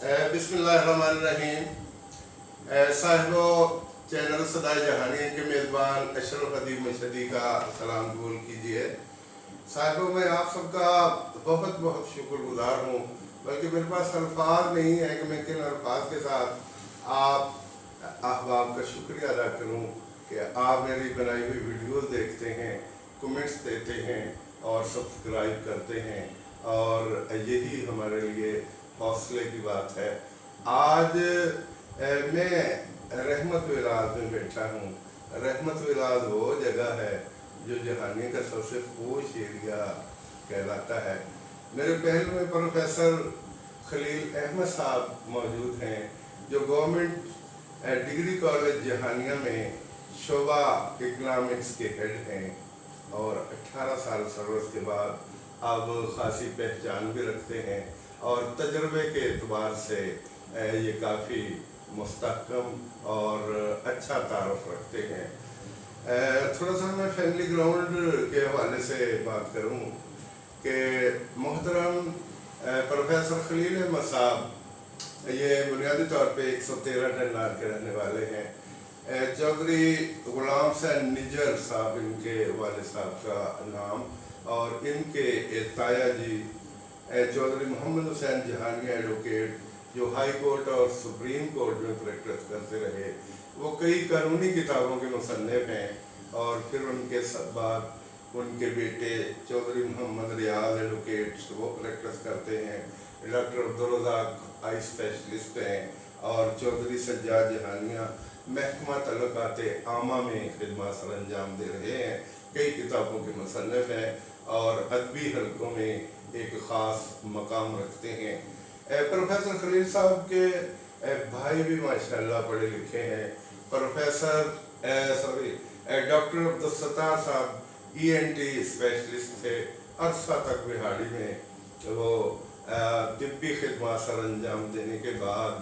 बिस्मिल्लाहिर्रहमानिर्रहीम। साहिबो चैनल सदाए जहानी के मेज़बान अशरफ अदीब मशहदी का सलाम कबूल कीजिए। साहिबो मैं आप सबका बहुत बहुत शुक्रगुजार हूँ, बल्कि मेरे पास अल्फाज नहीं है कि मैं किन अल्फाज के साथ आप अहबाब का शुक्रिया अदा करूँ कि आप मेरी बनाई हुई वीडियोज़ देखते हैं, कमेंट्स देते हैं और सब्सक्राइब करते हैं, और यही हमारे लिए हौसले की बात है। आज मैं रहमत विलाद में बैठा हूँ। रहमत विलाद वो जगह है जो जहानी का सबसे पोश एरिया कहलाता है। मेरे पहल में प्रोफेसर खलील अहमद साहब मौजूद हैं, जो गवर्नमेंट डिग्री कॉलेज जहानिया में शोबा इकनॉमिक्स के हेड हैं और 18 साल सर्विस के बाद अब खासी पहचान भी रखते हैं और तजर्बे के एतबार से ये काफ़ी मुस्तहकम और अच्छा तारुफ रखते हैं। थोड़ा सा मैं फैमिली ग्राउंड के हवाले से बात करूं कि मोहतरम प्रोफेसर खलील अहमद साहब ये बुनियादी तौर पे 113 टन्नार के रहने वाले हैं। चौधरी गुलाम हुसैन निजर साहब इनके वाले साहब का नाम, और इनके ताया जी चौधरी मोहम्मद हुसैन जहानिया एडवोकेट, जो हाई कोर्ट और सुप्रीम कोर्ट में प्रैक्टिस करते रहे। वो कई कानूनी किताबों के मुसन्निफ हैं, और फिर उनके बाद उनके बेटे चौधरी मोहम्मद रियाज एडवोकेट वो प्रैक्टिस करते हैं। Doctor Abdul Razzaq eye specialist हैं, और चौधरी सज्जाद जहानिया महकमा तल्लुकाते आमा में खिदमत सर अंजाम दे रहे हैं। कई किताबों के मुसन्निफ हैं और अदबी हलकों में एक ख़ास मकाम रखते हैं। प्रोफेसर खलील साहब के भाई भी माशाल्लाह पढ़े लिखे हैं। प्रोफेसर डॉक्टर अब्दुल सत्तार साहब ENT स्पेशलिस्ट थे, अरसा तक बिहाड़ी में वो तिब्बी खिदमत सर अंजाम देने के बाद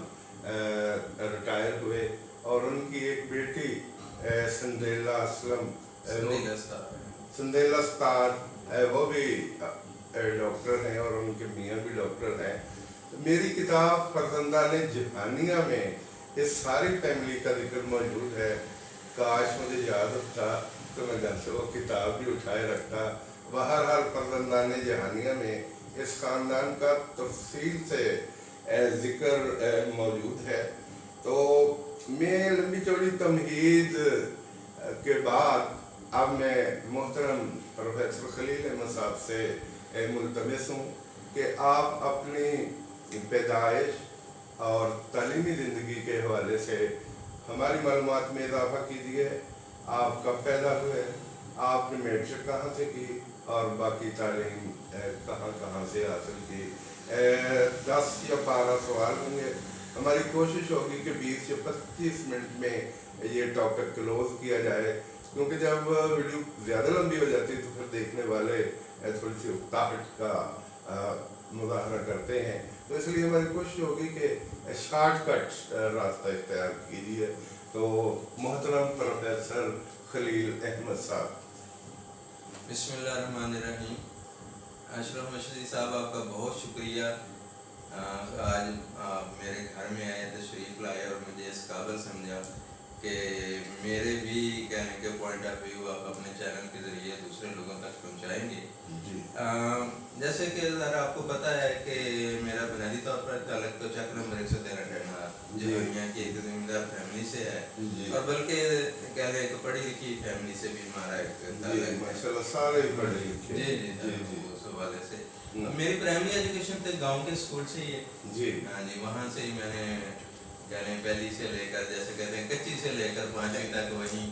रिटायर हुए, और उनकी एक बेटी संदेला स्टार वो भी डॉक्टर हैं, और उनके मियाँ भी डॉक्टर हैं। मेरी किताब फरजंदाने जहानिया में इस सारी फैमिली का जिक्र मौजूद है। काश मुझे याद होता तो मैं घर से वो किताब भी उठाए रखता। बहरहाल फरजंदाने जहानिया में इस ख़ानदान का तफसील से जिक्र मौजूद है। तो मैं लंबी चौड़ी तमहीद के बाद अब मैं मोहतरम प्रोफेसर खलील अहमद साहब से मुल्तमिस हूँ कि आप अपनी पैदाइश और तालीमी ज़िंदगी के हवाले से हमारी मालूमात में इजाफा कीजिए। आप कब पैदा हुए, आपने मैट्रिक कहाँ से की, और बाकी तालीम कहाँ कहाँ से हासिल की। 10 या 12 सवाल होंगे। हमारी कोशिश होगी कि 20 या 25 मिनट में ये टॉपिक क्लोज किया जाए, क्योंकि जब वीडियो ज़्यादा लंबी हो जाती है तो फिर देखने वाले थोड़ी सी उकताहट का मुज़ाहरा करते हैं। तो इसलिए हमारी कोशिश होगी कि शॉर्टकट रास्ता इख्तियार कीजिए। तो मोहतरम प्रोफेसर खलील अहमद साहब। बिस्मिल्लाहिर्रहमानिर्रहीम। अशरफ मशहदी साहब, आपका बहुत शुक्रिया। आज आप मेरे घर में आए, तशरीफ़ लाए और मुझे इस काबिल समझा कि मेरे भी कहने के पॉइंट ऑफ व्यू आप अपने चैनल के ज़रिए दूसरे लोगों तक पहुंचाएंगे। जैसे कि ज़रा आपको पता है कि मेरा बुनियादी तौर पर ताल्लुक तो चक नंबर 113 टन्नार जहानिया की एक ज़मींदार फैमिली से है, और बल्कि कह लें एक पढ़ी लिखी फैमिली से भी हमारा एक माशाल्लाह सारे पढ़े लिखे। जी उस हवाले से मेरी प्राइमरी एजुकेशन तो गांव के स्कूल से ही है। जी हाँ जी, वहाँ से ही मैंने कहने पहली से लेकर, जैसे कहते हैं कच्ची से लेकर 5वीं तक वहीं,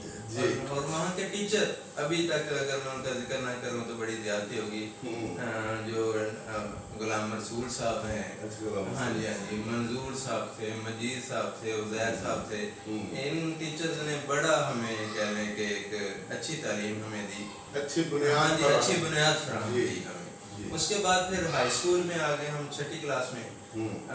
और वहाँ के टीचर अभी तक अगर मैं उनका जिक्र ना करूँ तो बड़ी ज़्यादती होगी। जो गुलाम मंसूर साहब हैं, हाँ जी, मंजूर साहब थे, मजीद साहब थे, उज़ैर साहब थे। इन टीचर्स ने बड़ा हमें कहने के एक अच्छी तालीम हमें दी, अच्छी बुनियाद फराहम की हमें। उसके बाद फिर हाई स्कूल में आ गए हम 6ठी क्लास में,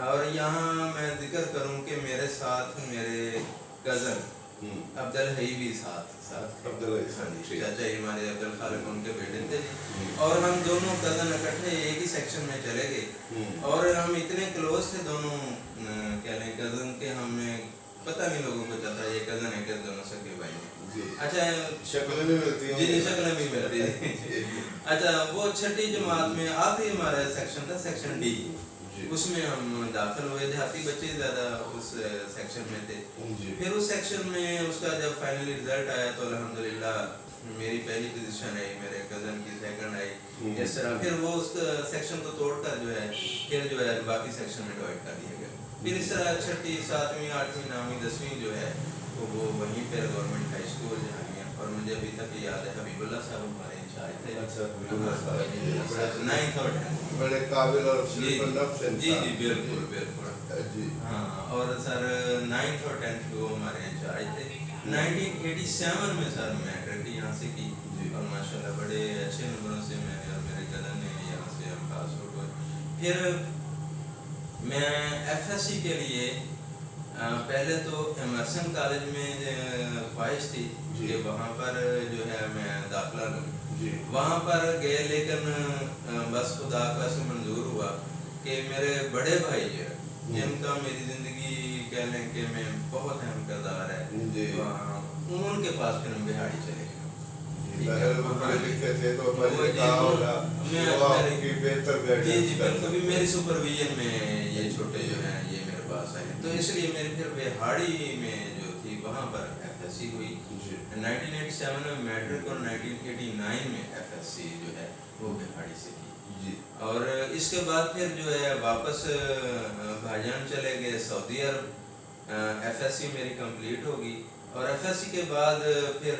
और यहाँ मैं जिक्र करूँ कि मेरे साथ मेरे कज़न अब्दुल हई भी साथ साथ अब्दुल हई हाँ जी, ठीक। चाचा ही हमारे अब्दुल खालिक उनके बेटे थे जी। और हम दोनों कज़न इकट्ठे एक ही सेक्शन में चले गए और हम इतने क्लोज थे दोनों क्या लें कज़न के, हमें पता नहीं लोगों को चलता ये कज़न है कि दोनों सगे भाई हैं जी। अच्छा शक्लें भी मिलती हैं जी, शक्लें भी मिलती है। अच्छा वो छठी जमात में आखिरी हमारा सेक्शन था, सेक्शन डी, उसमें हम दाखिल हुए, देहाती बच्चे ज़्यादा उस सेक्शन में थे। फिर उस सेक्शन में उसका जब फाइनली रिजल्ट आया तो अल्हम्दुलिल्लाह मेरी पहली पोजीशन आई, मेरे कज़न की सेकंड आई, इस तरह फिर वो उस सेक्शन को तोड़कर जो है फिर जो है बाकी सेक्शन में डिवाइड कर दिया गया। फिर इस तरह छठी, सातवीं, आठवीं, नौवीं, 10वीं जो है तो वो वहीं पर गवर्नमेंट हाई स्कूल जहानिया, और मुझे अभी तक याद है हबीबुल्लाह साहब हमारे इंचार्ज थे। अच्छा, हबीबुल्लाह साहब 9th और 10th बड़े काबिल और जी नफ्स जी इंसान। जी बिल्कुल बिल्कुल जी हाँ। और सर 9th और 10th वो हमारे इंचार्ज थे। 1987 में सर मैट्रिक यहाँ से की और माशाल्लाह बड़े अच्छे नंबरों से मैंने और मेरे कज़न ने यहाँ से हम पास आउट हुए। फिर मैं एफएससी के लिए पहले तो एमर्सन कॉलेज में ख्वाहिश थी कि वहाँ पर जो है मैं दाखिला लूँ, वहाँ पर गए, लेकिन बस खुदा का से मंजूर हुआ कि मेरे बड़े भाई जो है जिनका मेरी ज़िंदगी कह लें कि मैं बहुत अहम किरदार है, उनके पास फिर हम बिहाड़ी चले गए। मेरी सुपरविजन में ये छोटे जो हैं ये मेरे पास आए, तो इसलिए मेरी फिर बिहाड़ी में जो थी वहाँ पर एफएससी हुई। 1987 में मैट्रिक और 1989 में एफएससी जो है वो बिहाड़ी से की। और इसके बाद फिर जो है वापस भाईजान चले गए सऊदी अरब, एफएससी मेरी कंप्लीट होगी और एफएससी के बाद फिर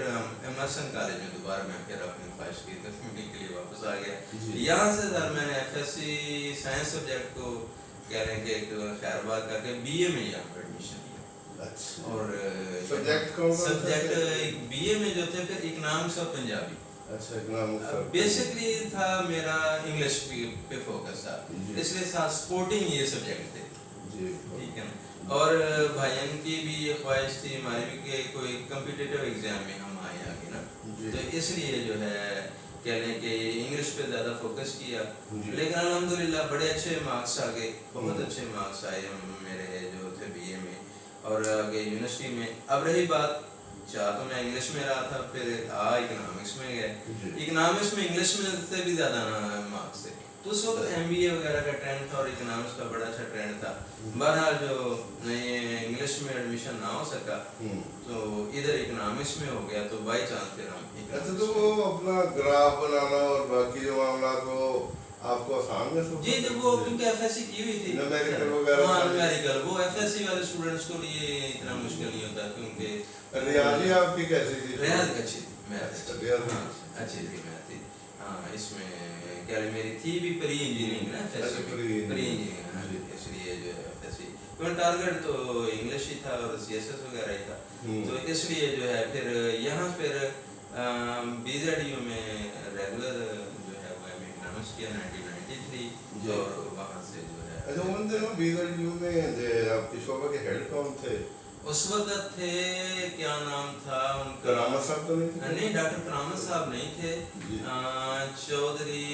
एमर्सन कॉलेज में दोबारा मैं फिर अपनी ख्वाहिश की तकमील के लिए वापस आ गया। यहाँ से सर मैंने एफएससी साइंस सब्जेक्ट को कह रहे हैं कि एक खैरबाद करके बीए में यहाँ पर एडमिशन लिया। अच्छा। और सब्जेक्ट कौन सा सब्जेक्ट बीए में जो थे फिर इकोनॉमिक्स और पंजाबी। अच्छा, इकोनॉमिक्स और बेसिकली था मेरा इंग्लिश पे फोकस था, इसलिए साथ स्पोर्टिंग ये सब्जेक्ट थे जी, ठीक है ना। और भाईजान की भी ये ख्वाहिश थी हमारी भी कि कोई कम्पिटिटिव एग्जाम में हम आए आगे ना, तो इसलिए जो है कह लें कि इंग्लिश पे ज़्यादा फोकस किया। लेकिन अल्हम्दुलिल्लाह बड़े अच्छे मार्क्स आ गए, बहुत अच्छे मार्क्स आए मेरे जो थे बीए में और आगे यूनिवर्सिटी में। अब रही बात चाह तो मैं इंग्लिश में रहा था, फिर इकोनॉमिक्स में गए, इकोनॉमिक्स में इंग्लिश में से भी ज़्यादा मार्क्स थे, तो उस वक्त एमबीए वगैरह का ट्रेंड था और इकोनॉमिक्स का बड़ा अच्छा ट्रेंड था। बहरहाल जो इंग्लिश में एडमिशन ना हो सका तो इधर इकोनॉमिक्स में हो गया, तो बाई चांस फिर हम अच्छा, तो वो अपना ग्राफ बनाना और बाकी जो मामला तो आपको आसान में जी जब वो क्योंकि एफएससी की हुई थी न्यूमेरिकल वगैरह न्यूमेरिकल वो एफएससी वाले स्टूडेंट्स को लिए इतना मुश्किल नहीं होता, क्योंकि रियाजी आपकी कैसी थी? रियाजी अच्छी थी, मैथ अच्छी थी मैथ थी हाँ। इसमें क्या मेरी थी भी प्री इंजीनियरिंग ना, एफएससी प्री इंजीनियरिंग, इसलिए जो है एफएससी तो टारगेट तो इंग्लिश ही था और सीएसएस वगैरह ही था, तो इसलिए जो है फिर यहाँ फिर बीजेडीयू में रेगुलर जो है वो इकोनॉमिक्स किया 1993 और वहाँ से जो है। अच्छा, उन दिनों बीजेडीयू में आपके शोबा के हेड कौन थे? उस वक्त थे, क्या नाम था उनका? करामत साहब तो नहीं थे? नहीं, डॉक्टर करामत साहब नहीं थे, चौधरी,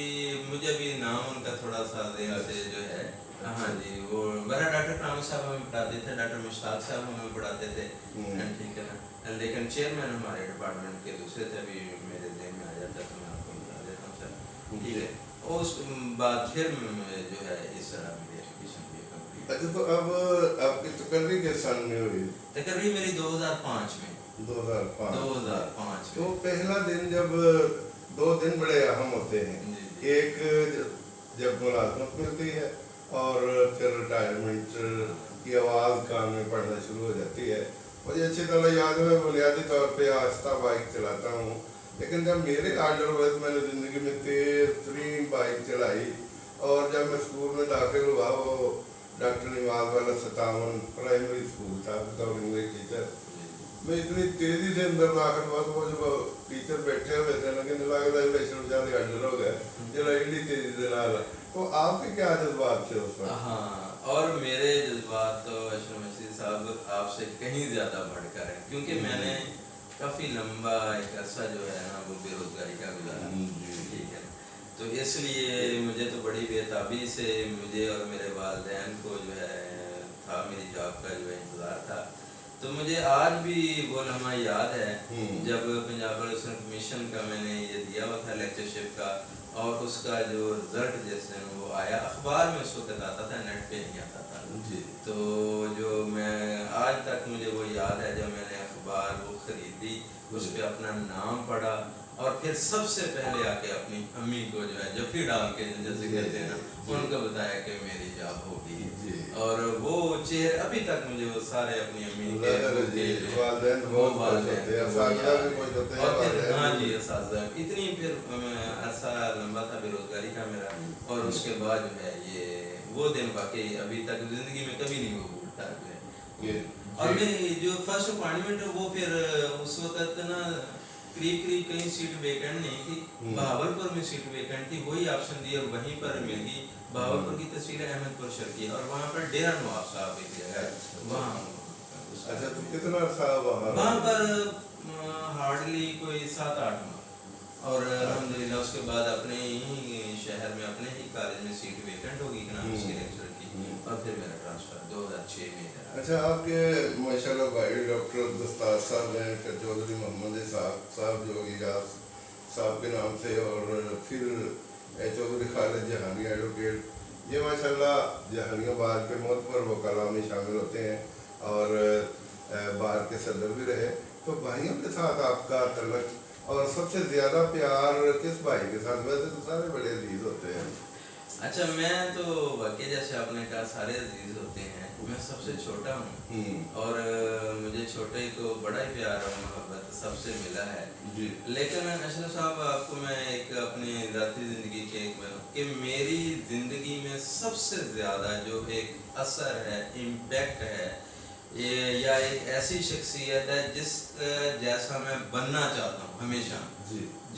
मुझे भी नाम उनका थोड़ा सा देर से जो है हाँ जी वो बड़ा डॉक्टर करामत साहब हमें पढ़ाते थे, डॉक्टर मुश्ताक साहब हमें पढ़ाते थे, ठीक है ना। लेकिन चेयरमैन हमारे डिपार्टमेंट के दूसरे थे, अभी मेरे ध्यान में आ जाता तो मैं आपको बता देता हूँ सर, ठीक है। और उस बाद फिर जो है इस तरह मेरी एजुकेशन भी कंप्लीट। अच्छा, तो अब आपकी तकर्री किस साल में हुई? तकर्री मेरी 2005 में। 2005 तो पहला दिन जब 2 दिन बड़े अहम होते हैं, एक जब मुलाजमत मिलती है और फिर रिटायरमेंट की आवाज़ कान में पड़ना शुरू हो जाती है। मुझे अच्छी तरह याद है, मैं बुनियादी तौर पे आहिस्ता बाइक चलाता हूँ, लेकिन जब मेरे आर्डर हुए तो मैंने ज़िंदगी में तेज़ तरीन बाइक चलाई। और जब मैं स्कूल में दाखिल हुआ, वो डॉक्टर निवाज वाला 57 प्राइमरी स्कूल था, बतौर इंग्लिश टीचर, मैं इतनी तेज़ी से अंदर दाखिल हुआ तो वो जब टीचर बैठे हुए थे लेकिन आर्डर हो गया, चलो इतनी तेज़ी से ला रहा। तो आपके क्या जज्बात थे उस वक्त? हाँ, और मेरे जज्बात तो अशरफ मसीह साहब आप से कहीं ज़्यादा बढ़कर है, क्योंकि मैंने काफ़ी लंबा एक अरसा जो है ना वो बेरोज़गारी का गुजारा, ठीक है। तो इसलिए मुझे तो बड़ी बेताबी से मुझे और मेरे वालिदैन को जो है था, मेरी जॉब का जो है इंतज़ार था। तो मुझे आज भी वो लम्हा याद है जब पंजाब प्रोडक्शन कमीशन का मैंने ये दिया हुआ था लेक्चरशिप का, और उसका जो रिज़ल्ट जिस दिन वो आया, अखबार में उस वक्त आता था, नेट पे नहीं आता था जी। तो जो मैं आज तक मुझे वो याद है जब मैंने अखबार वो ख़रीदी, उस पर अपना नाम पढ़ा, और फिर सबसे पहले आके अपनी अम्मी को जो है जफ्फी डाल के जैसे कहते हैं ना, उनको बताया कि मेरी जॉब होगी। और वो चेहरे अभी तक मुझे वो सारे अपनी अम्मी के और फिर हाँ जी असाज़ा इतनी फिर अरसा लंबा था बेरोज़गारी का मेरा, और उसके बाद जो है ये वो दिन वाकई अभी तक ज़िंदगी में कभी नहीं वो भूलता है। और मेरी जो फर्स्ट अपॉइंटमेंट है वो फिर उस वक्त ना करीब कहीं सीट वेकेंट नहीं थी, बहावलपुर में सीट वेकेंट थी, वही ऑप्शन दी और वहीं पर मिल गई। बहावलपुर की तहसील अहमदपुर शर्की, और वहाँ पर डेरा नवाब साहब एक जगह है वहाँ। अच्छा, तो कितना अर्सा वहाँ पर हार्डली कोई 7-8 माह, और अल्हम्दुलिल्लाह उसके बाद अपने ही शहर में अपने ही कॉलेज में सीट वेकेंट होगी इकोनॉमिक्स के लेक्चर की, और फिर मेरा ट्रांसफ़र 2006 में है। अच्छा, आपके माशाल्लाह भाई डॉक्टर दस्तार साहब हैं, फिर चौधरी मोहम्मद साहब जो इजाज साहब के नाम से, और फिर चौधरी खालिद जहानी एडवोकेट, ये माशाल्लाह जहानिया बार के मोतबर वकला में शामिल होते हैं और बार के सदर भी रहे। तो भाइयों के साथ आपका तल्लक और सबसे ज़्यादा प्यार किस भाई के साथ? वैसे तो सारे बड़े अजीज होते हैं। अच्छा, मैं तो वाकई जैसे आपने कहा सारे अजीज होते हैं, मैं सबसे छोटा हूँ, और मुझे छोटे को बड़ा ही प्यार और मोहब्बत सबसे मिला है जी। लेकिन अशरफ साहब आपको मैं एक अपनी ज़ाती ज़िंदगी के कि मेरी ज़िंदगी में सबसे ज़्यादा जो एक असर है, इम्पैक्ट है, ये या एक ऐसी शख्सियत है जिस जैसा मैं बनना चाहता हूँ हमेशा,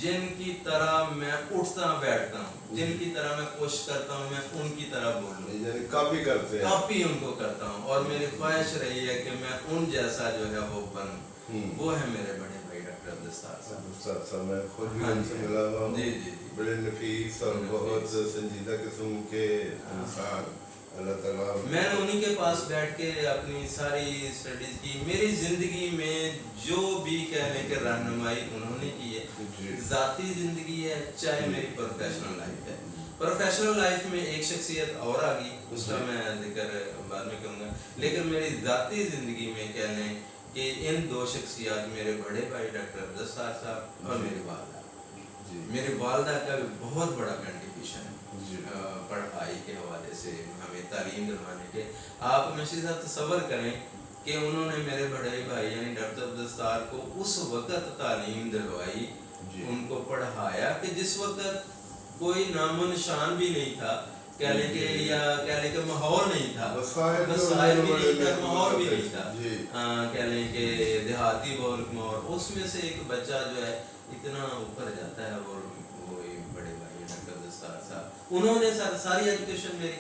जिनकी तरह मैं उठता बैठता हूँ, जिनकी तरह मैं कोशिश करता हूँ मैं उनकी तरह बोलूँ, कॉपी करते हैं, कॉपी उनको करता हूँ, और मेरी ख्वाहिश रही है कि मैं उन जैसा जो है वो बनूँ। वो है मेरे बड़े भाई डॉक्टर दस्तार साहब। मैं खुद भी उनसे मिला हुआ हूँ। जी। बड़े नफीस और बहुत संजीदा किस्म के इंसान। अल्लाह ताला, मैंने उन्हीं के पास बैठ के अपनी सारी स्टडीज की, मेरी ज़िंदगी में जो भी कहने के रहनुमाई उन्होंने की है। ज़ाती ज़िंदगी है चाहे मेरी प्रोफेशनल लाइफ है, प्रोफेशनल लाइफ में एक शख्सियत और आ गई, उसका मैं जिक्र बाद में करूँगा, लेकिन मेरी ज़ाती ज़िंदगी में कह लें कि इन दो शख्सियत मेरे बड़े भाई डॉक्टर दस्तार साहब और मेरी वालदा, मेरी वालदा का भी बहुत बड़ा कंट्रीब्यूशन है पढ़ाई के हवाले से, हमें तालीम दिलवाने के। आप हमेशा साथ तसव्वुर करें कि उन्होंने मेरे बड़े भाई यानी डॉक्टर दस्तार को उस वक़्त तालीम दिलवाई, उनको पढ़ाया कि जिस वक़्त कोई नामो निशान भी नहीं था, कह लें कि या कह लें कि माहौल नहीं था, वसाइल भी नहीं था, माहौल भी नहीं था, कह लें कि देहाती माहौल, उसमें से एक बच्चा जो है इतना ऊपर जाता है। वो बड़े भाई डॉक्टर दस्तार साहब, उन्होंने सारी एजुकेशन मेरी,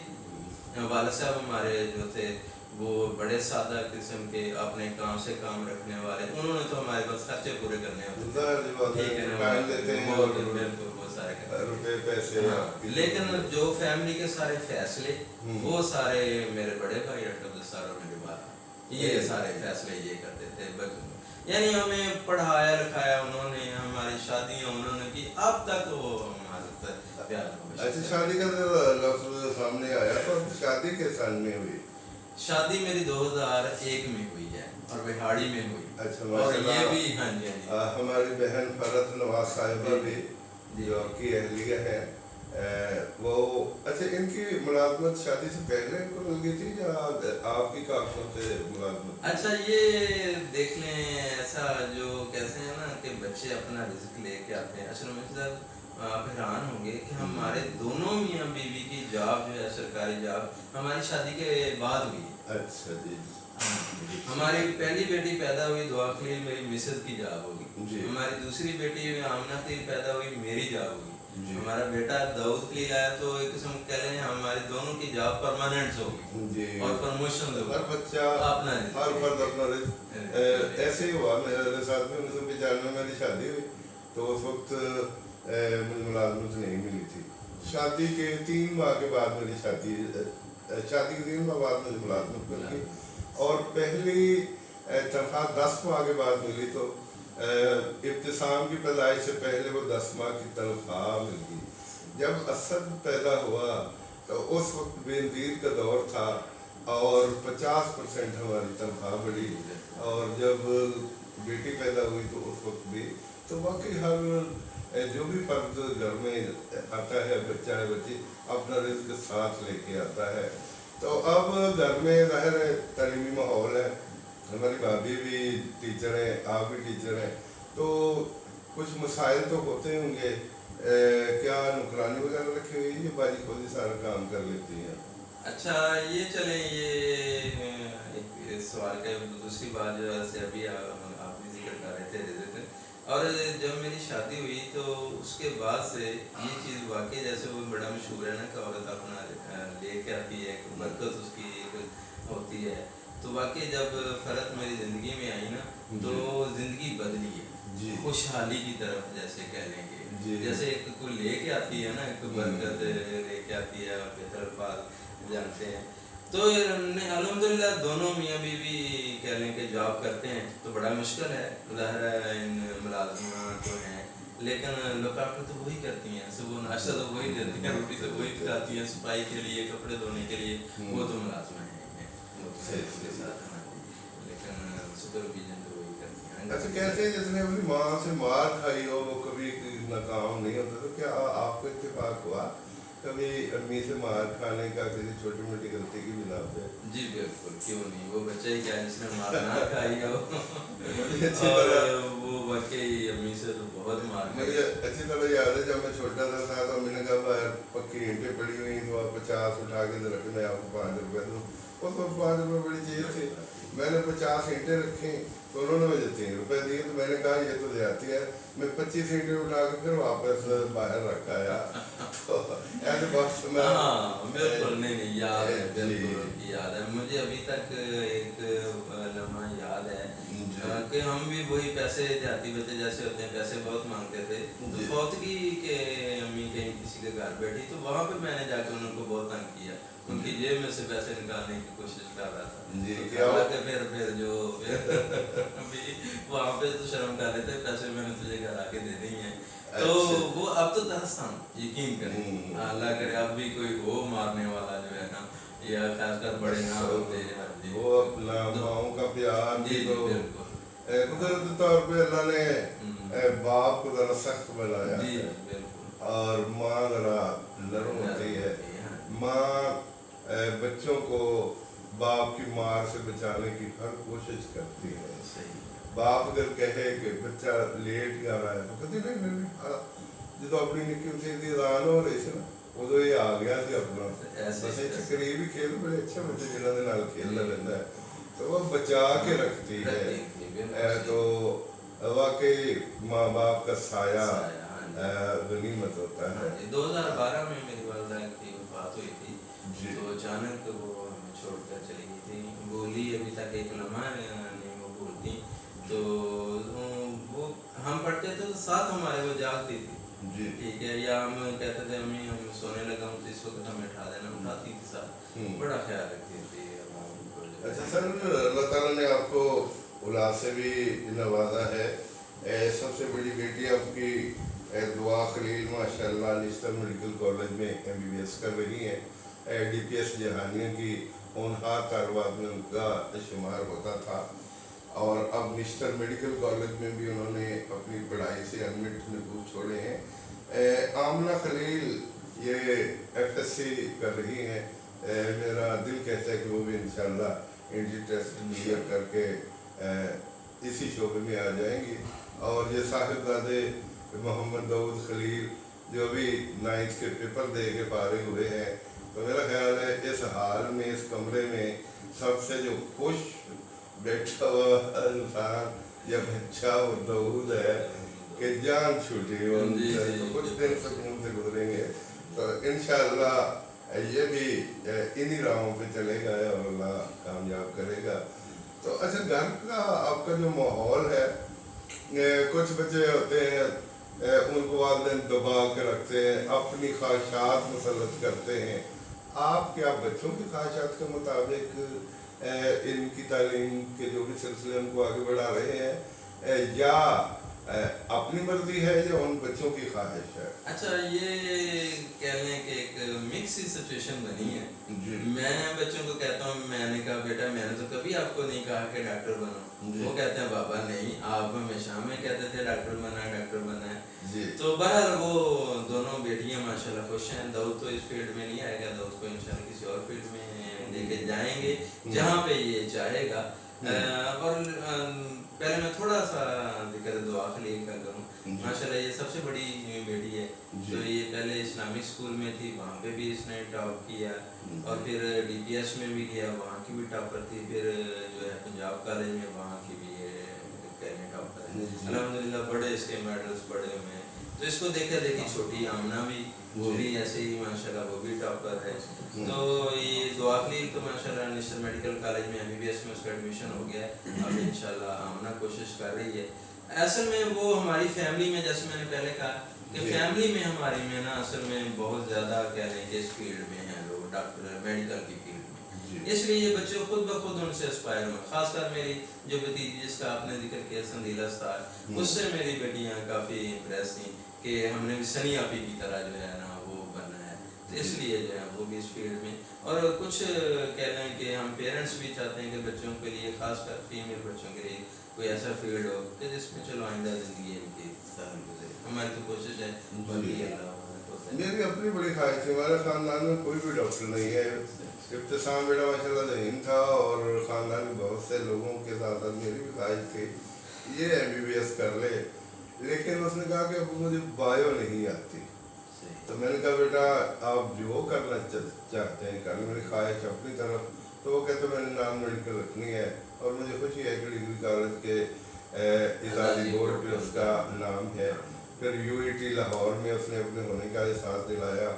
वालिद साहब हमारे जो थे वो बड़े सादा किस्म के, अपने काम से काम रखने वाले, उन्होंने तो हमारे पास खर्चे पूरे करने होते हैं, वो सारे रुपए पैसे, लेकिन जो फैमिली के सारे फैसले वो सारे मेरे बड़े भाई डॉक्टर दस्तार और मेरे बाप, ये सारे फैसले ये करते थे। यानी हमें पढ़ाया लिखाया उन्होंने, हमारी शादियाँ उन्होंने की, अब तक वो हमारे प्यार। अच्छा, शादी का लफ्ज़ सामने आया, तो शादी के साल में हुई? शादी मेरी 2001 में हुई है और बिहाड़ी में हुई। अच्छा, और ये भी हाँ जी हमारी बहन फरत नवाज साहिबा भी जो आपकी अहलिया है वो, अच्छा, इनकी मुलाजमत शादी से पहले इनको मिल गई थी या आपकी कागजों से मुलाजमत? अच्छा, ये देख लें ऐसा जो कहते हैं ना कि बच्चे अपना रिस्क लेके आते हैं। असल में सर आप हैरान होंगे कि हमारे दोनों मियाँ बीवी की जॉब जो है सरकारी जॉब हमारी शादी के बाद हुई। अच्छा जी। हमारी पहली बेटी पैदा हुई दुआ खलील, मेरी मिसेज की जॉब होगी। हमारी दूसरी बेटी आमना खलील पैदा हुई, मेरी जॉब होगी। हमारा बेटा दाऊद खलील आया तो एक किस्म कह लें हमारे दोनों की जॉब परमानेंट हो जी और प्रमोशन हो हर बच्चा अपना हर फर्द अपना ऐसे ही हुआ। मेरे साथ में 1995 में मेरी शादी हुई तो उस वक्त मुझे मुलाजमत नहीं मिली थी। शादी के 3 माह के बाद मेरी शादी के 3 माह बाद मुझे मुलाजमत मिल गई और पहली तनख्वाह 10 माह के बाद मिली तो इब्तिसाम की पैदाइश से पहले वो 10 माह की तनख्वाह मिल गई। जब असद पैदा हुआ तो उस वक्त बेनज़ीर का दौर था और 50% हमारी तनख्वाह बढ़ी और जब बेटी पैदा हुई तो उस वक्त भी तो वाकई हर जो भी फर्द घर में आता है बच्चा है बच्ची अपना रिस्क साथ लेके आता है। तो अब घर में ज़ाहिर है तालीमी माहौल है, हमारी भाभी भी टीचर है, आप भी टीचर हैं, तो कुछ मसाइल तो होते होंगे। क्या नुकरानी वगैरह रखी हुई है, बाजी खुद ही सारा काम कर लेती हैं? अच्छा ये चले ये एक सवाल का दूसरी बात जो है अभी आप भी जिक्र कर रहे थे रिज़्क़ और जब मेरी शादी हुई तो उसके बाद से ये चीज़ वाकई जैसे वो बड़ा मशहूर है ना कि औरत अपना लेके आती है बरकत उसकी होती है तो वाकई जब फ़र्क मेरी ज़िंदगी में आई ना तो ज़िंदगी बदली है खुशहाली की तरफ जैसे कह लेंगे। जैसे एक कोई लेके आती है ना एक बरकत लेके आती है बेहतर अल्फाज जानते हैं तो अल्हम्दुलिल्लाह दोनों मियाँ बीवी कह लें कि जॉब करते हैं तो बड़ा मुश्किल है ज़ाहिर है इन मुलाजमा तो हैं लेकिन लुक आफ्टर तो वही करती हैं सुबह नाश्ता तो वही देती हैं रोटी तो वही खिलाती हैं सफाई के लिए कपड़े धोने के लिए वो तो मुलाजमा हैं उसके साथ लेकिन सुपरविजन तो वही करती हैं। अच्छा कहते हैं जिसने अपनी माँ से मार खाई हो वो कभी नाकाम नहीं होता तो क्या आपको इत्तेफाक हुआ कभी अम्मी से मार खाने का किसी छोटी मोटी गलती की बिना पे? जी बिल्कुल क्यों नहीं वो बच्चा ही क्या जिसने मार ना खाई हो और वो वाकई अम्मी से तो बहुत मार मुझे अच्छी तरह याद है जब मैं छोटा था तो मैंने कहा पक्की ईंटें पड़ी हुई तो आप 50 उठा के रख मैं आपको 5 रुपये दूँ। उस वक्त 5 रुपये बड़ी चीज़ थी। मैंने 50 ईंटें रखी तो उन्होंने मुझे 3 रुपये दिए तो मैंने कहा ये तो ज्यादती है। मैं 25 ईंटें उठा के फिर वापस बाहर रखा यार तो ऐसे बहुत समय बिल्कुल नहीं याद है बिल्कुल याद है मुझे अभी तक एक लम्हा याद है कि हम भी वही पैसे देहाती बच्चे जैसे होते हैं पैसे बहुत मांगते थे तो फौतगी के अम्मी कहीं किसी के घर बैठी तो वहाँ पे मैंने जाकर उनको बहुत तंग किया उनकी जेब में से पैसे निकालने की कोशिश कर रहा था जी तो क्या फिर जो अभी वहाँ पे तो शर्म कर लेते पैसे मैंने तुझे घर आके दे दी हैं तो वो अब तो तरसता यकीन करें अल्लाह करे अब भी कोई हो मारने वाला जो है ना या खासकर बड़े ना होते वो अपना माओ का प्यार जी तो कुदरती तौर पे अल्लाह ने बाप को जरा सख्त बनाया जी है बिल्कुल और माँ जरा नरम होती है। माँ बच्चों को बाप की मार से बचाने की हर कोशिश करती है। बाप अगर कहे कि बच्चा लेट जा रहा है तो कहती नहीं जो तो अपनी निक्की सी अजान हो रही थी ना उदो ये आ गया थी अपना ऐसे करीबी खेल बड़े अच्छे बच्चे जिन्होंने नाल खेलना रहता है तो वो बचा के रखती है। तो वाकई माँ बाप का साया गनीमत होता है। 2012 में मेरी वालिदा की वफात हुई थी तो अचानक वो हमें छोड़कर चली गई थी बोली अभी तक एक लम्हा नहीं वो बोलती तो वो हम पढ़ते थे तो साथ हमारे वो जागती थी ठीक है या हम कहते थे अम्मी हम सोने लगा हूँ तो इस वक्त हमें उठा देना उठाती थी साथ बड़ा ख्याल रखती थी। अच्छा सर अल्लाह ताला ने आपको औलाद से भी नवाजा है। सबसे बड़ी बेटी आपकी दुआ खलील माशाल्लाह लिस्टर मेडिकल कॉलेज में MBBS कर रही हैं। DPS जहानिया की होनहार तालबात में उनका शुमार होता था और अब लिस्टर मेडिकल कॉलेज में भी उन्होंने अपनी पढ़ाई से अनमिट नबूत छोड़े हैं। आमना खलील ये FSC कर रही हैं। मेरा दिल कहता है कि वो भी इंशाल्लाह इंट्री टेस्ट क्लियर करके इसी शोबे में आ जाएंगी और ये साहिबजादे मोहम्मद दाऊद खलील जो भी 9th के पेपर दे के पारे हुए हैं तो मेरा ख्याल है इस हाल में इस कमरे में सबसे जो खुश बैठा हुआ इंसान या बच्चा वो दाऊद है کہ جان چھوٹی ان سے تو کچھ دن سکون سے گزریں گے. تو انشاءاللہ یہ بھی انہی راہوں پہ چلے گا اور اللہ کامیاب کرے گا. تو اچھا گھر کا آپ کا جو ماحول ہے, کچھ بچے ہوتے ہیں ان کو والدین دبا کے رکھتے ہیں, اپنی خواہشات مسلط کرتے ہیں. آپ کیا بچوں کی خواہشات کے مطابق ان کی تعلیم کے جو بھی سلسلے ان کو آگے بڑھا رہے ہیں, یا اپنی مرضی ہے یا ان بچوں کی خواہش ہے؟ اچھا یہ کہہ لیں کہ ایک مکس سی سچویشن بنی ہے. میں بچوں کو کہتا ہوں, میں نے کہا بیٹا میں نے تو کبھی آپ کو نہیں کہا کہ ڈاکٹر بنو. وہ کہتے ہیں بابا نہیں, آپ ہمیشہ ہمیں کہتے تھے ڈاکٹر بننا ہے ڈاکٹر بننا ہے. تو بہرحال وہ دونوں بیٹیاں ماشاءاللہ خوش ہیں. داؤد تو اس فیلڈ میں نہیں آئے گا, داؤد کو انشاءاللہ کسی اور فیلڈ میں لے کے جائیں گے جہاں پہ یہ چاہے گا. اور پہلے میں تھوڑا سا ذکر دعا خلیل کا کروں. ماشاءاللہ یہ سب سے بڑی بیٹی ہے, تو یہ پہلے اسلامک اسکول میں تھی, وہاں پہ بھی اس نے ٹاپ کیا, اور پھر ڈی پی ایس میں بھی گیا, وہاں کی بھی ٹاپر تھی. پھر جو ہے پنجاب کالج میں وہاں کی بھی کہنے ٹاپر ہے. الحمدللہ بڑے اس کے میڈلز بڑے ہوئے ہیں. تو اس کو دیکھا دیکھی چھوٹی آمنہ بھی وہی ایسے ہی ماشاءاللہ وہ بھی ٹاپر ہے. تو یہ دعا خلیل تو ماشاءاللہ نیشنل میڈیکل کالج میں MBBS میں اس کا ایڈمیشن ہو گیا ہے. اب انشاءاللہ آمنہ کوشش کر رہی ہے. اصل میں وہ ہماری فیملی میں, جیسے میں نے پہلے کہا کہ فیملی میں ہماری میں نا اصل میں بہت زیادہ کہہ لیں کہ اس فیلڈ میں ہیں لوگ, ڈاکٹر میڈیکل کی فیلڈ میں. اس لیے یہ بچے خود بخود ان سے اسپائر ہوئے. خاص کر میری جو بھتیجی جس کا آپ نے ذکر کیا سندیلہ سٹار, اس سے میری بیٹیاں کافی امپریس تھیں کہ ہم نے بھی سنی آپی کی طرح جو ہے نا وہ بننا ہے. تو اس لیے جو ہے وہ بھی اس فیلڈ میں. اور کچھ کہہ لیں کہ ہم پیرنٹس بھی چاہتے ہیں کہ بچوں کے لیے, خاص کر فیمیل بچوں کے لیے کوئی ایسا فیلڈ ہو کہ جس میں چلو آئندہ زندگی ان کی سہل گزرے. ہماری تو کوشش ہے. میری اپنی بڑی خواہش تھی. ہمارے خاندان میں کوئی بھی ڈاکٹر نہیں ہے. ابتسام بیٹا ماشاءاللہ ذہین تھا, اور خاندان میں بہت سے لوگوں کے ساتھ میری بھی خواہش تھی یہ MBBS کر لے, لیکن اس نے کہا کہ اب مجھے بایو نہیں آتی. تو میں نے کہا بیٹا آپ جو کرنا چاہتے ہیں کر لیں, میری خواہش اپنی طرف. تو وہ کہتے میں نے نان میڈیکل رکھنی ہے, اور مجھے خوشی ہے کہ ڈگری کالج کے ادارے بورڈ پہ اس کا نام ہے. پھر UET لاہور میں اس نے اپنے ہونے کا احساس دلایا,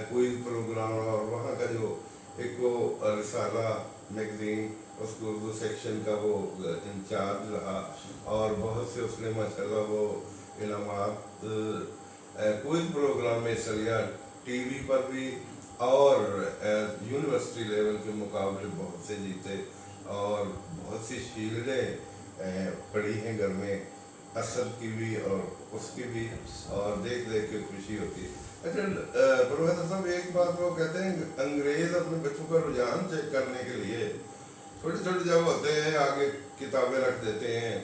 کوئی پروگرام, اور وہاں کا جو ایک وہ رسالہ میگزین اس کو اردو سیکشن کا وہ انچارج رہا, اور بہت سے اس نے ماشاءاللہ وہ انعامات کوئی پروگرام میں حصہ لیا, ٹی وی پر بھی, اور یونیورسٹی لیول کے مقابلے بہت سے جیتے, اور بہت سی شیلڈیں پڑی ہیں گھر میں, اسد کی بھی اور اس کی بھی, اور دیکھ دیکھ کے خوشی ہوتی ہے. اچھا پروفیسر صاحب ایک بات وہ کہتے ہیں انگریز اپنے بچوں کا رجحان چیک کرنے کے لیے چھوٹے چھوٹے جب ہوتے ہیں آگے کتابیں رکھ دیتے ہیں,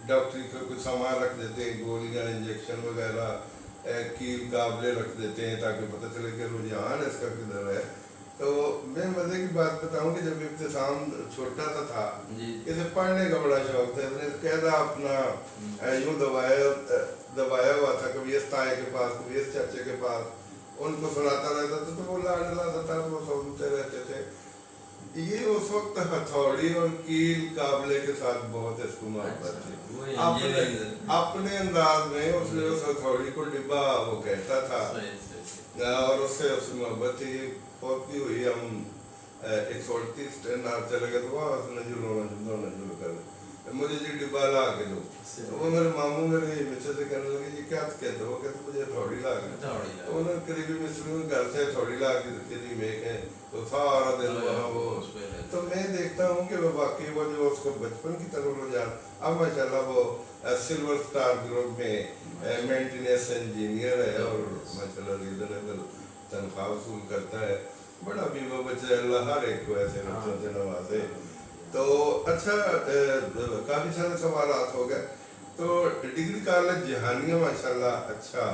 ڈاکٹری کا کچھ سامان رکھ دیتے ہیں, گولیاں انجیکشن وغیرہ کی قابلے رکھ دیتے ہیں تاکہ پتہ چلے کہ رجحان اس کا کدھر ہے. تو میں مزے کی بات بتاؤں کہ جب ابتسام چھوٹا سا تھا اسے پڑھنے کا بڑا شوق تھا. اس نے قاعدہ اپنا یوں دبایا ہوا تھا, کبھی اس تائے کے پاس کبھی اس چاچے کے پاس, ان کو سناتا رہتا تھا تو وہ لانے لاتا تھا تو وہ سنتے رہتے تھے. یہ اس وقت ہتھوڑی اور کیل قابلے کے ساتھ بہت اس کو محبت تھی. اپنے انداز میں اس نے اس ہتھوڑی کو ڈبا وہ کہتا تھا, اور اس سے محبت تھی. بہت کی ہوئی, ہم 138 ٹرین آپ چلے گئے تو وہاں اس نے رونا شروع کر مجھے جی ڈبا لا کے دو. تو وہ میرے ماموں میرے مصر سے کہنے لگے جی کیا کہتے ہو, کہتے مجھے ہتھوڑی لا کے. تو انہوں نے قریبی مصریوں کے گھر سے ہتھوڑی لا کے دی میکے, تو سارا دن وہاں وہ. تو میں دیکھتا ہوں کہ وہ واقعی وہ جو اس کو بچپن کی طرف رجحان, اب ماشاءاللہ وہ سلور سٹار گروپ میں مینٹیننس انجینئر ہے, اور ماشاءاللہ ریزنیبل تنخواہ وصول کرتا ہے. بڑا بیوہ بچہ, اللہ ہر ایک کو ایسے بچوں سے نوازے. تو اچھا کافی سارے سوالات ہو گئے. تو ڈگری کالج جہانیہ ماشاءاللہ اچھا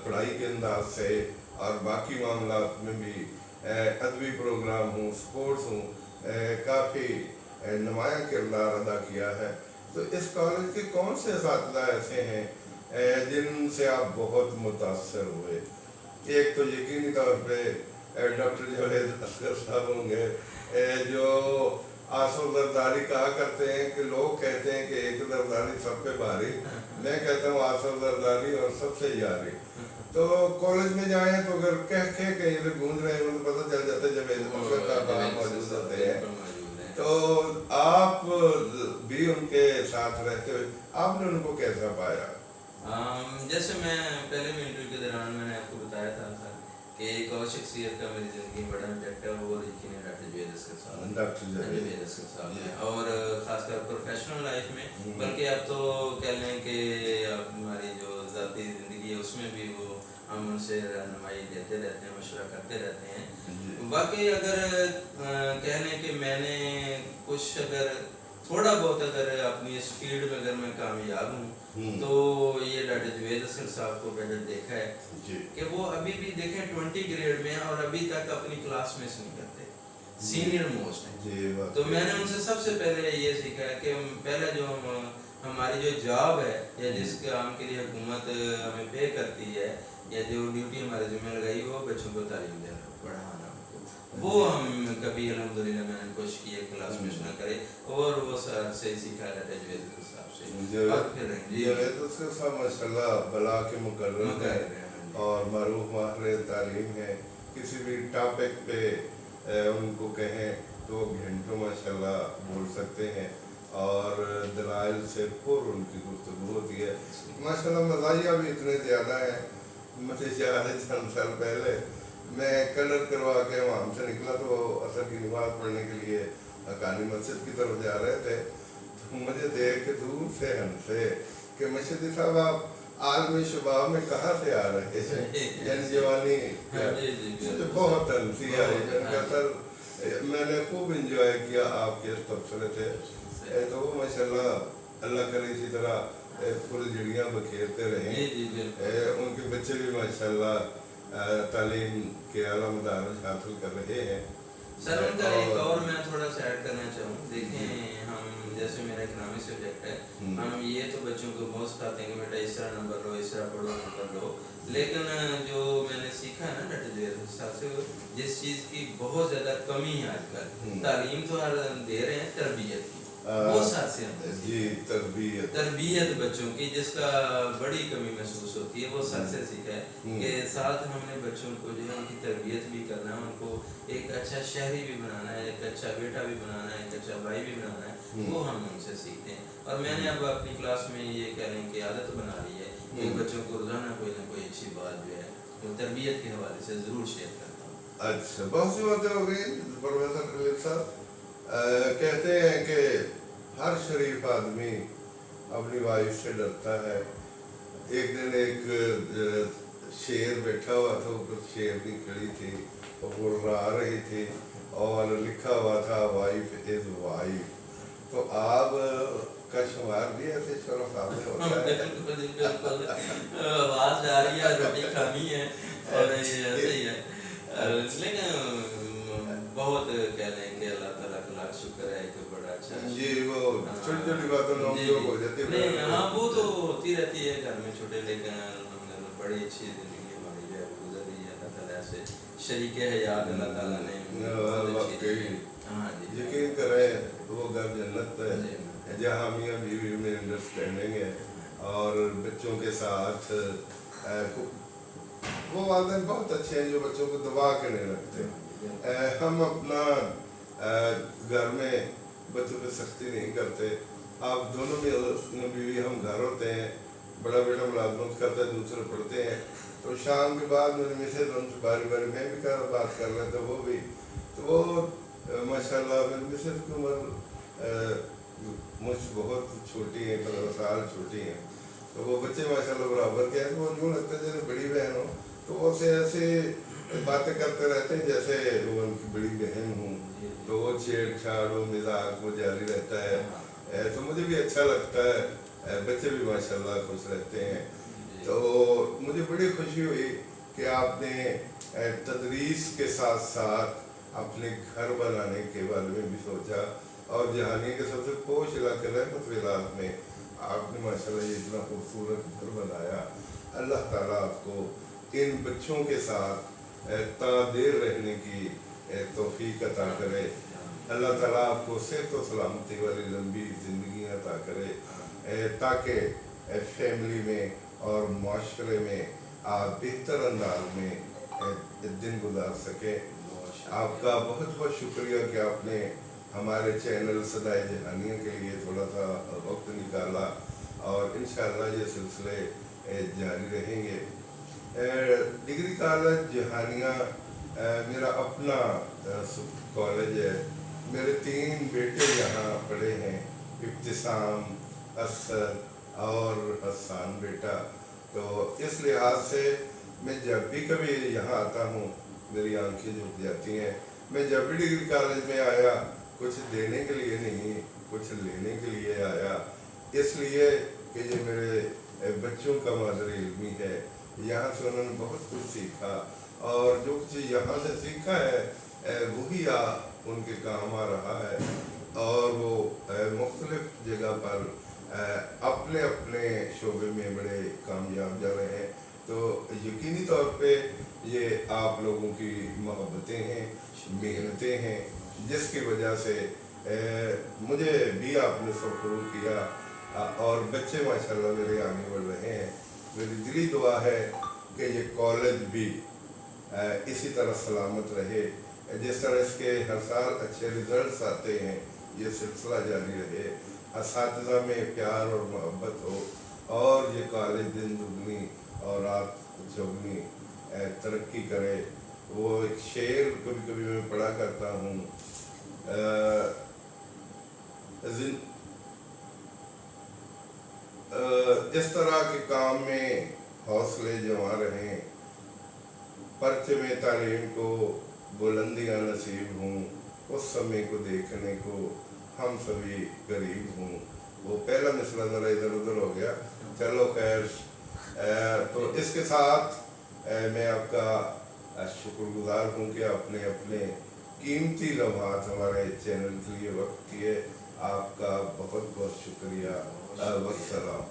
پڑھائی کے انداز سے اور باقی معاملات میں بھی ادبی پروگرام ہوں, سپورٹس ہوں, کافی نمایاں کردار ادا کیا ہے. تو اس کالج کے کون سے اساتذہ ایسے ہیں جن سے آپ بہت متاثر ہوئے؟ ایک تو یقینی طور پہ ڈاکٹر جاوید اصغر صاحب ہوں گے, جو आंसू जरदारी कहा करते हैं कि लोग कहते हैं कि एक जरदारी सब पे भारी, मैं कहता हूँ आंसू जरदारी और सबसे यारी। तो कॉलेज में जाए तो अगर कह के कहीं से गूंज रहे हो तो पता चल जाता है जब मौजूद होते हैं। तो आप भी उनके साथ रहते हुए आपने उनको कैसा पाया? जैसे मैं पहले में इंटरव्यू के दौरान मैंने आपको बताया था सर कि एक और शख्सियत का मेरी ज़िंदगी में बड़ा इम्पैक्ट है, वो यकीन है डॉक्टर जावेद अस्कर साहब। डॉक्टर जावेद अस्कर साहब हैं, और ख़ासकर प्रोफेशनल लाइफ में, बल्कि अब तो कह लें कि अब हमारी जो ज़ाती ज़िंदगी है उसमें भी वो हम उनसे रहनुमाई देते रहते हैं, मशवरा करते रहते हैं। बाकी अगर कह लें कि मैंने कुछ अगर थोड़ा बहुत अगर अपनी इस फील्ड में अगर मैं कामयाब हूँ तो ये डॉक्टर जावेद अस्कर साहब को मैंने देखा है कि वो अभी भी देखें 20 ग्रेड में और अभी तक अपनी क्लास में नहीं करते, सीनियर मोस्ट है। तो मैंने उनसे सबसे पहले ये सीखा है कि पहले जो हमारी जो जॉब है या जिस काम के लिए हुकूमत हमें पे करती है या जो ड्यूटी हमारे जिम्मे लगाई वो बच्चों को तालीम देना, पढ़ाना, वो हम कभी अल्हम्दुलिल्लाह मैंने कोशिश की है क्लास में ना करे, और वो सर से सीखा रहता है जावेद साहब से। और फिर जावेद अस्कर साहब माशाल्लाह बला के मुकर्रम है और मरूफ माहिर तालीम है। किसी भी टॉपिक पे उनको कहें तो घंटों माशाल्लाह बोल सकते हैं और दलाइल से पूर्ण उनकी गुफ्तगू होती है माशाल्लाह। मज़ाहिया भी इतने ज़्यादा है। मुझे याद है चंद साल पहले मैं कलर करवा के वहाँ से निकला तो असर की नमाज पढ़ने के लिए हकानी मस्जिद की तरफ जा रहे थे, तो मुझे देख के दूर से हंसे कि मस्जिद साहब आप आलमी शुबाह में कहाँ से आ रहे हैं, यानी जवानी। मुझे बहुत हंसी आई। मैंने कहा सर मैंने खूब इंजॉय किया आपके इस तबसरे से। तो वो माशाल्लाह अल्लाह करे इसी तरह पूरी जड़ियाँ बखेरते रहें। उनके बच्चे भी माशाल्लाह तालीम के आला मदारज हासिल कर रहे हैं। सर उनका एक और मैं थोड़ा सा ऐड करना चाहूँ, देखें हम जैसे मेरा इकनॉमिक सब्जेक्ट है, हम ये तो बच्चों को बहुत सिखाते हैं कि बेटा इस तरह नंबर लो, इस तरह पढ़ो, नंबर लो, लेकिन जो मैंने सीखा है ना डॉक्टर जावेद साहब से, जिस चीज़ की बहुत ज़्यादा कमी है आजकल, तालीम तो हर दे रहे हैं, तरबियत की वो साथ से जी तरबियत बच्चों की जिसका बड़ी कमी महसूस होती है, वो साथ से सीखा है कि साथ हमने बच्चों को जो है उनकी तरबियत भी करना है, उनको एक अच्छा शहरी भी बनाना है, एक अच्छा बेटा भी बनाना है, एक अच्छा भाई भी बनाना है, वो हम उनसे सीखते हैं। और मैंने अब अपनी क्लास में ये कहने की आदत बना ली है कि बच्चों को रोजाना कोई ना कोई अच्छी बात जो है तो तरबियत के हवाले से ज़रूर शेयर करता हूँ। अच्छा, बहुत सी बातें हो गई। प्रोफेसर खलील साहब कहते हैं कि हर शरीफ आदमी अपनी वाइफ से डरता है। एक दिन एक शेर बैठा हुआ था, ऊपर शेरनी खड़ी थी और वो रा रही थी और लिखा हुआ था वाइफ इज वाइफ। तो आप का शुमार भी ऐसे शरफ में होता है। आवाज आ रही है, रोटी खानी है और ऐसे ही है, लेकिन बहुत कह लें कि अल्लाह ताला का लाख शुक्र है कि बड़ा अच्छा जी वो छोटी छोटी बातों में हो जाती है। हाँ वो तो होती रहती है घर में छोटे, लेकिन बड़ी अच्छी जिंदगी हमारी जो है गुजर रही है। अल्लाह ताला से शरीक हयात अल्लाह ताला ने यकीन करें वो घर जन्नत है जहाँ मियाँ बीवी में अंडरस्टैंडिंग है और बच्चों के साथ वो वाले बहुत अच्छे हैं जो बच्चों को दबा के नहीं रखते। हम अपना घर में बच्चों पे सख्ती नहीं करते। आप दोनों बीवी हम घर होते हैं, बड़ा बेटा मुलाजमत करता है, दूसरे पढ़ते हैं, तो शाम के बाद मेरे मिसेज उनसे बारी बारी मैं भी बात कर लेता, वो भी। तो वो माशाल्लाह मेरी मिसेज की उम्र मुझसे बहुत छोटी है, 15 साल छोटी हैं, तो वो बच्चे माशाल्लाह बराबर के हैं। तो वो यूँ लगता है जैसे बड़ी बहन हो, तो वो ऐसे बातें करते रहते हैं जैसे वो उनकी बड़ी बहन हूँ। तो वो छेड़छाड़ वो मिजाज वो जारी रहता है, तो मुझे भी अच्छा लगता है, बच्चे भी माशाल्लाह खुश रहते हैं। तो मुझे बड़ी खुशी हुई कि आपने तदरीस के साथ साथ अपने घर बनाने के बारे में भी सोचा और जहानिया के सबसे पोश इलाके रहमत विलास में आपने माशाल्लाह ये इतना खूबसूरत घर बनाया। अल्लाह ताला आपको इन बच्चों के साथ तादेर रहने की तौफीक अता करे अल्लाह ताला आपको सेहत व सलामती वाली लंबी ज़िंदगी अता करे, ताकि फैमिली में और माशरे में आप बेहतर अंदाज में दिन गुजार सकें। आपका बहुत बहुत शुक्रिया कि आपने हमारे चैनल सदाए जहानिया के लिए थोड़ा सा वक्त निकाला, और इंशाअल्लाह ये सिलसिले जारी रहेंगे। डिग्री कॉलेज जहानिया मेरा अपना कॉलेज है। मेरे 3 बेटे यहाँ पढ़े हैं, इब्तिसाम, असद और हसान बेटा। तो इस लिहाज से मैं जब भी कभी यहाँ आता हूँ मेरी आंखें झुक जाती हैं। मैं जब भी डिग्री कॉलेज में आया कुछ देने के लिए नहीं, कुछ लेने के लिए आया, इसलिए कि ये मेरे बच्चों का मादर इल्मी है। यहाँ से उन्होंने बहुत कुछ सीखा, और जो कुछ यहाँ से सीखा है वही उनके काम आ रहा है, और वो मुख्तलिफ जगह पर अपने अपने शोबे में बड़े कामयाब जा रहे हैं। तो यकीनी तौर पे ये आप लोगों की मोहब्बतें हैं, मेहनतें हैं, जिसकी वजह से मुझे भी आपने सरफरोश किया, और बच्चे माशाल्लाह मेरे आगे बढ़ रहे हैं। मेरी दिली दुआ है कि ये कॉलेज भी इसी तरह सलामत रहे, जिस तरह इसके हर साल अच्छे रिजल्ट्स आते हैं ये सिलसिला जारी रहे, असातिज़ा में प्यार और मोहब्बत हो, और ये कॉलेज दिन दुगनी और रात चौगनी तरक्की करे। वो एक शेर कभी कभी मैं पढ़ा करता हूँ, इस तरह के काम में हौसले जमा रहें, परचे में तालीम को बुलंदियाँ नसीब हों, उस समय को देखने को हम सभी गरीब हों। वो पहला मिसरा ज़रा इधर उधर हो गया, चलो खैर। तो इसके साथ मैं आपका शुक्रगुजार हूँ कि आपने अपने कीमती लम्हात हमारे चैनल के लिए वक्त किए। आपका बहुत बहुत शुक्रिया। वस्सलाम।